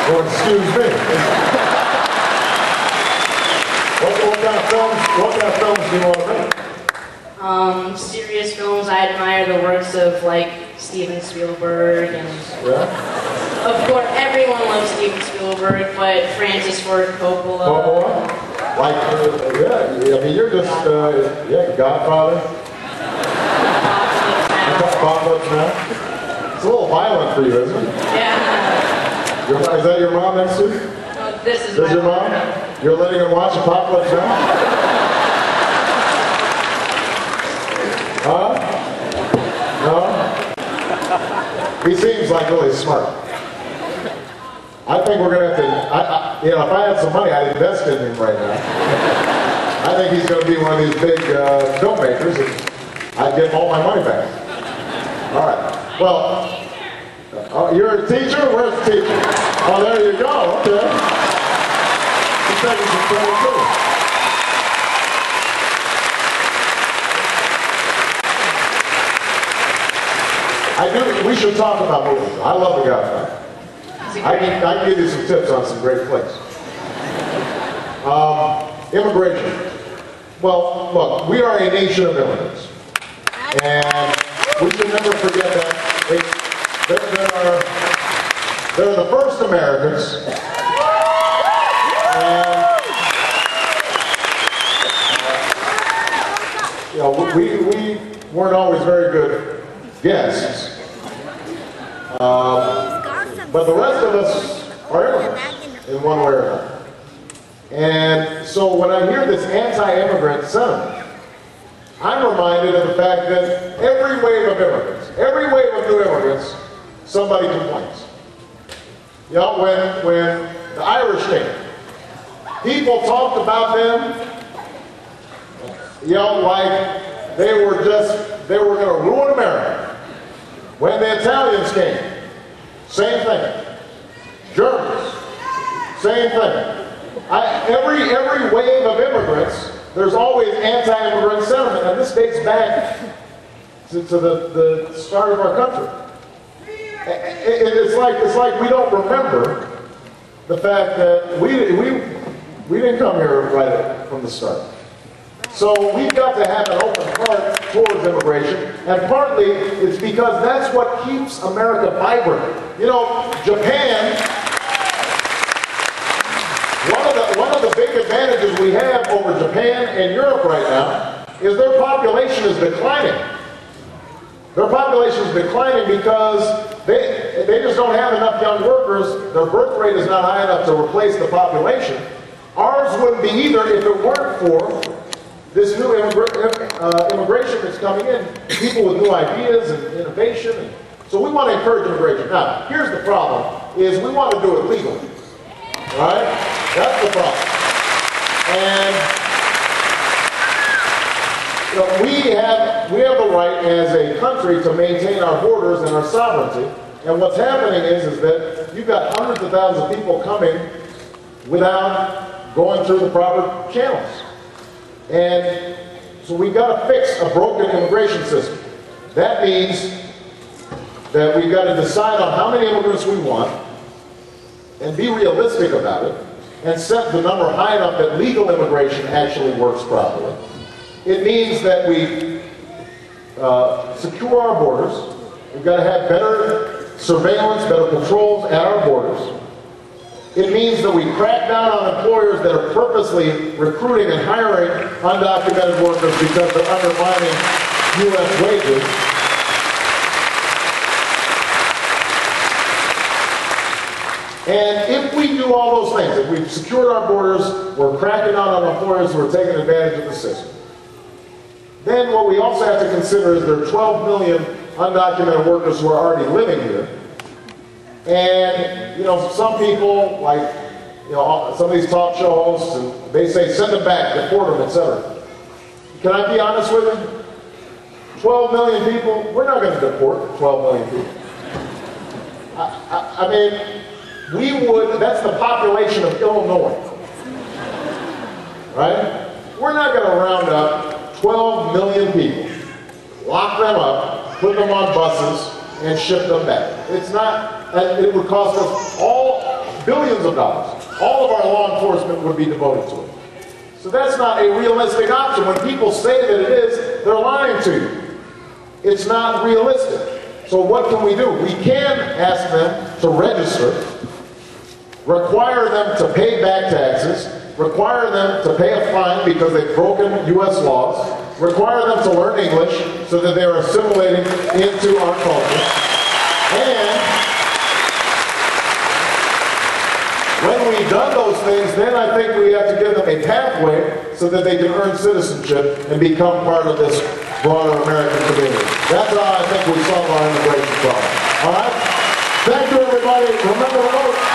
Well, excuse me. What kind of films do you want to make? Serious films. I admire the works of like Steven Spielberg and of course everyone loves Steven Spielberg, but Francis Ford Coppola. Like, yeah, I mean you're just, Godfather. Apocalypse Now. It's a little violent for you, isn't it? Yeah. Is that your mom next to you? This is your mom? You're letting him watch Apocalypse Now? Huh? No? He seems like really smart. I think we're going to have to, if I had some money, I'd invest in him right now. I think he's going to be one of these big filmmakers, and I'd get all my money back. All right. Well, you're a teacher? Where's the teacher? Oh, there you go. Okay. He's taking some credit too. We should talk about movies. I love The Godfather. I can give you some tips on some great flicks. Immigration. Well, look, we are a nation of immigrants. And we should never forget that. They're the first Americans. And, we weren't always very good guests. But the rest of us are immigrants in one way or another. And so when I hear this anti-immigrant sentiment, I'm reminded of the fact that every wave of immigrants, every wave of new immigrants, somebody complains. You know, when the Irish came, people talked about them, like they were going to ruin America. When the Italians came, same thing. Germans, same thing. Every wave of immigrants, there's always anti-immigrant sentiment, and this dates back to the start of our country. It's like we don't remember the fact that we didn't come here right from the start. So we've got to have an open heart towards immigration, and partly it's because that's what keeps America vibrant. You know, Japan, one of the big advantages we have over Japan and Europe right now is their population is declining. Their population is declining because they just don't have enough young workers. Their birth rate is not high enough to replace the population. Ours wouldn't be either if it weren't for this new immigration that's coming in, people with new ideas and innovation. And so we want to encourage immigration. Now, here's the problem, is we want to do it legally. Right? That's the problem. And we have the right as a country to maintain our borders and our sovereignty. And what's happening is that you've got hundreds of thousands of people coming without going through the proper channels. And so we've got to fix a broken immigration system. That means that we've got to decide on how many immigrants we want and be realistic about it and set the number high enough that legal immigration actually works properly. It means that we secure our borders. We've got to have better surveillance, better controls at our borders. It means that we crack down on employers that are purposely recruiting and hiring undocumented workers because they're undermining U.S. wages. And if we do all those things, if we've secured our borders, we're cracking down on employers who are taking advantage of the system, then what we also have to consider is there are 12 million undocumented workers who are already living here. And, some people, like, some of these talk show hosts, and they say, send them back, deport them, etc. Can I be honest with you? 12 million people, we're not going to deport 12 million people. I mean, that's the population of Illinois. Right? We're not going to round up 12 million people, lock them up, put them on buses, and ship them back. It's not, it would cost us all billions of dollars. All of our law enforcement would be devoted to it. So that's not a realistic option. When people say that it is, they're lying to you. It's not realistic. So what can we do? We can ask them to register, require them to pay back taxes, require them to pay a fine because they've broken U.S. laws, require them to learn English so that they're assimilating into our culture. And when we've done those things, then I think we have to give them a pathway so that they can earn citizenship and become part of this broader American community. That's how I think we solve our immigration problem. All right? Thank you, everybody. Remember to vote.